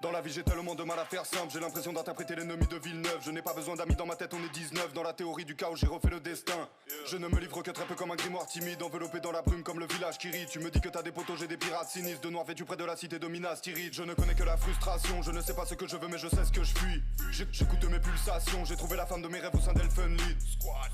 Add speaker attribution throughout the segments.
Speaker 1: Dans la vie j'ai tellement de mal à faire simple. J'ai l'impression d'interpréter l'ennemi de Villeneuve. Je n'ai pas besoin d'amis dans ma tête, on est 19. Dans la théorie du chaos j'ai refait le destin. Je ne me livre que très peu comme un grimoire timide, enveloppé dans la brume comme le village qui rit. Tu me dis que t'as des potos, j'ai des pirates sinistres, de noir vêtus près de la cité de Minas Tirith. Je ne connais que la frustration, je ne sais pas ce que je veux mais je sais ce que je fuis. J'écoute mes pulsations, j'ai trouvé la femme de mes rêves au sein d'Elfenlied.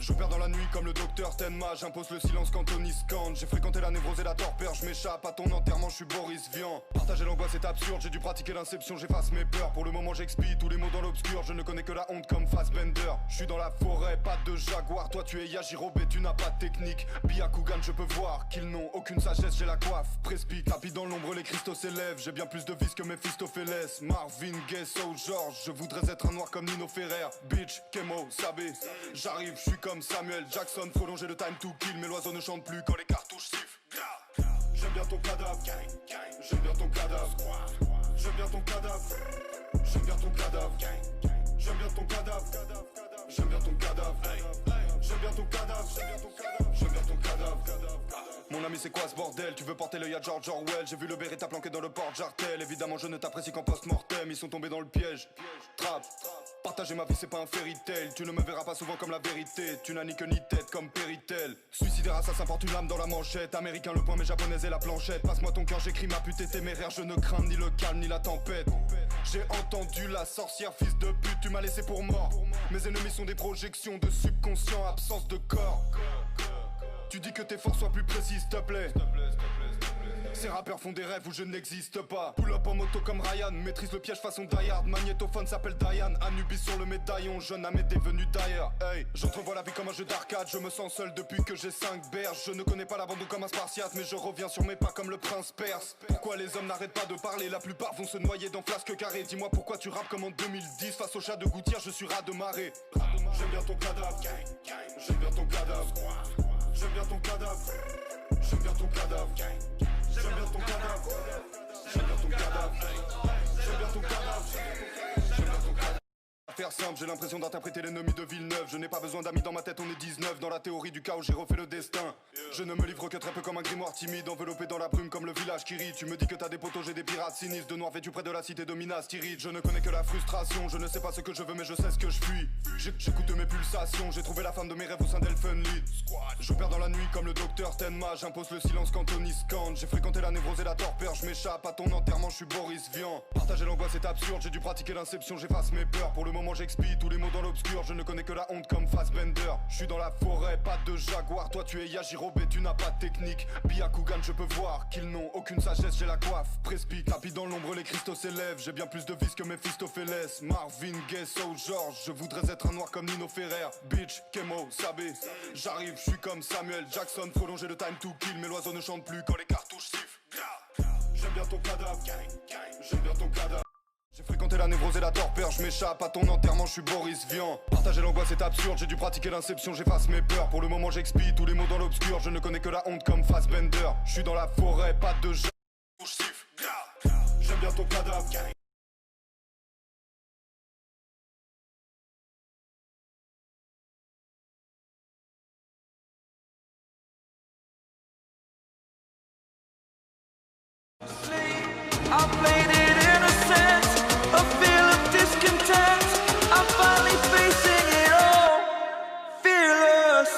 Speaker 1: J'opère dans la nuit comme le docteur Tenma, j'impose le silence quand Tony scande. J'ai fréquenté la névrose et la torpeur, je m'échappe à ton enterrement, je suis Boris Vian. Partager l'angoisse est absurde, j'ai dû pratiquer l'inception, j'efface mes peurs. Pour le moment j'expie tous les mots dans l'obscur, je ne connais que la honte comme Fassbender. Je suis dans la forêt, pas de jaguar, toi tu es Yajirobe et tu n'as pas de technique. Byakugan je peux voir qu'ils n'ont aucune sagesse, j'ai la coiffe. Prespi, tapis dans l'ombre, les cristaux s'élèvent. J'ai bien plus de vis que Mephistopheles. Marvin Gaye, So George, je voudrais être un noir comme Nino Ferrer. Bitch, Kemo, Sabé, j'arrive, je suis comme Samuel Jackson. Prolonger le time to kill, mais l'oiseau ne chante plus quand les cartouches sifflent. J'aime bien ton cadavre, j'aime bien ton cadavre, j'aime bien ton cadavre, j'aime bien ton cadavre, j'aime bien ton cadavre, j'aime bien ton cadavre, j'aime bien ton cadavre, j'aime bien ton cadavre. Mon ami c'est quoi ce bordel? Tu veux porter l'œil à George Orwell? J'ai vu le Beretta planqué dans le porte-jartel. Évidemment je ne t'apprécie qu'en post-mortem. Ils sont tombés dans le piège. Trap. Partager ma vie c'est pas un fairy tale. Tu ne me verras pas souvent comme la vérité. Tu n'as ni queue ni tête comme Péritel. Suicidaire assassin porte une lame dans la manchette. Américain le point mais japonaise et la planchette. Passe-moi ton cœur, j'écris ma pute téméraire. Je ne crains ni le calme ni la tempête. J'ai entendu la sorcière, fils de pute, tu m'as laissé pour mort. Mes ennemis sont des projections de subconscient, absence de corps. Tu dis que tes forces soient plus précises, s'il te plaît. Ces rappeurs font des rêves où je n'existe pas. Pull up en moto comme Ryan, maîtrise le piège façon Die Hard. Magnétophone s'appelle Diane, Anubis sur le médaillon. Jeune âme est devenu d'ailleurs. Hey, j'entrevois la vie comme un jeu d'arcade. Je me sens seul depuis que j'ai 5 berges. Je ne connais pas l'abandon comme un spartiate, mais je reviens sur mes pas comme le prince perse. Pourquoi les hommes n'arrêtent pas de parler? La plupart vont se noyer dans flasque carré. Dis-moi pourquoi tu rappes comme en 2010. Face au chat de gouttière, je suis ras de marée. J'aime bien ton cadavre, j'aime bien ton cadavre, j'aime bien ton cadavre, j'aime bien ton cadavre, j'aime bien ton cadavre, j'aime bien ton cadavre, j'aime bien ton cadavre, j'aime bien ton cadavre. Faire simple, j'ai l'impression d'interpréter l'ennemi de Villeneuve. Je n'ai pas besoin d'amis dans ma tête, on est 19. Dans la théorie du chaos j'ai refait le destin. Je ne me livre que très peu comme un grimoire timide, enveloppé dans la brume comme le village qui rit. Tu me dis que t'as des potos, j'ai des pirates sinistres, de noir vêtus près de la cité de Minas Tirith. Je ne connais que la frustration, je ne sais pas ce que je veux mais je sais ce que je fuis. J'écoute mes pulsations, j'ai trouvé la femme de mes rêves au sein d'Elfenlied. J'opère dans la nuit comme le docteur Tenma, j'impose le silence quand Tony scande. J'ai fréquenté la névrose et la torpeur, je m'échappe à ton enterrement, je suis Boris Vian. Partager l'angoisse est absurde, j'ai dû pratiquer l'inception, j'efface mes peurs. Pour le moment j'expie tous les mots dans l'obscur, je ne connais que la honte comme Fassbender. Je suis dans la forêt, pas de jaguar, toi tu es Yajirobe et tu n'as pas de technique. Byakugan je peux voir qu'ils n'ont aucune sagesse, j'ai la coiffe. Prespi, tapis dans l'ombre, les cristaux s'élèvent. J'ai bien plus de vis que Mephistopheles. Marvin Gaye, So George, je voudrais être un noir comme Nino Ferrer. Bitch, Kemo, Sabé, j'arrive, je suis comme Samuel Jackson. Prolonger le time to kill, mais l'oiseau ne chante plus quand les cartouches sifflent. J'aime bien ton cadavre, j'aime bien ton cadavre. J'ai fréquenté la névrose et la torpeur, je m'échappe à ton enterrement, je suis Boris Vian. Partager l'angoisse est absurde, j'ai dû pratiquer l'inception, j'efface mes peurs. Pour le moment j'expie tous les mots dans l'obscur, je ne connais que la honte comme Fassbender. Je suis dans la forêt, pas de jeu. J'aime bien ton cadavre.
Speaker 2: I played it innocent, a feel of discontent. I'm finally facing it all, fearless.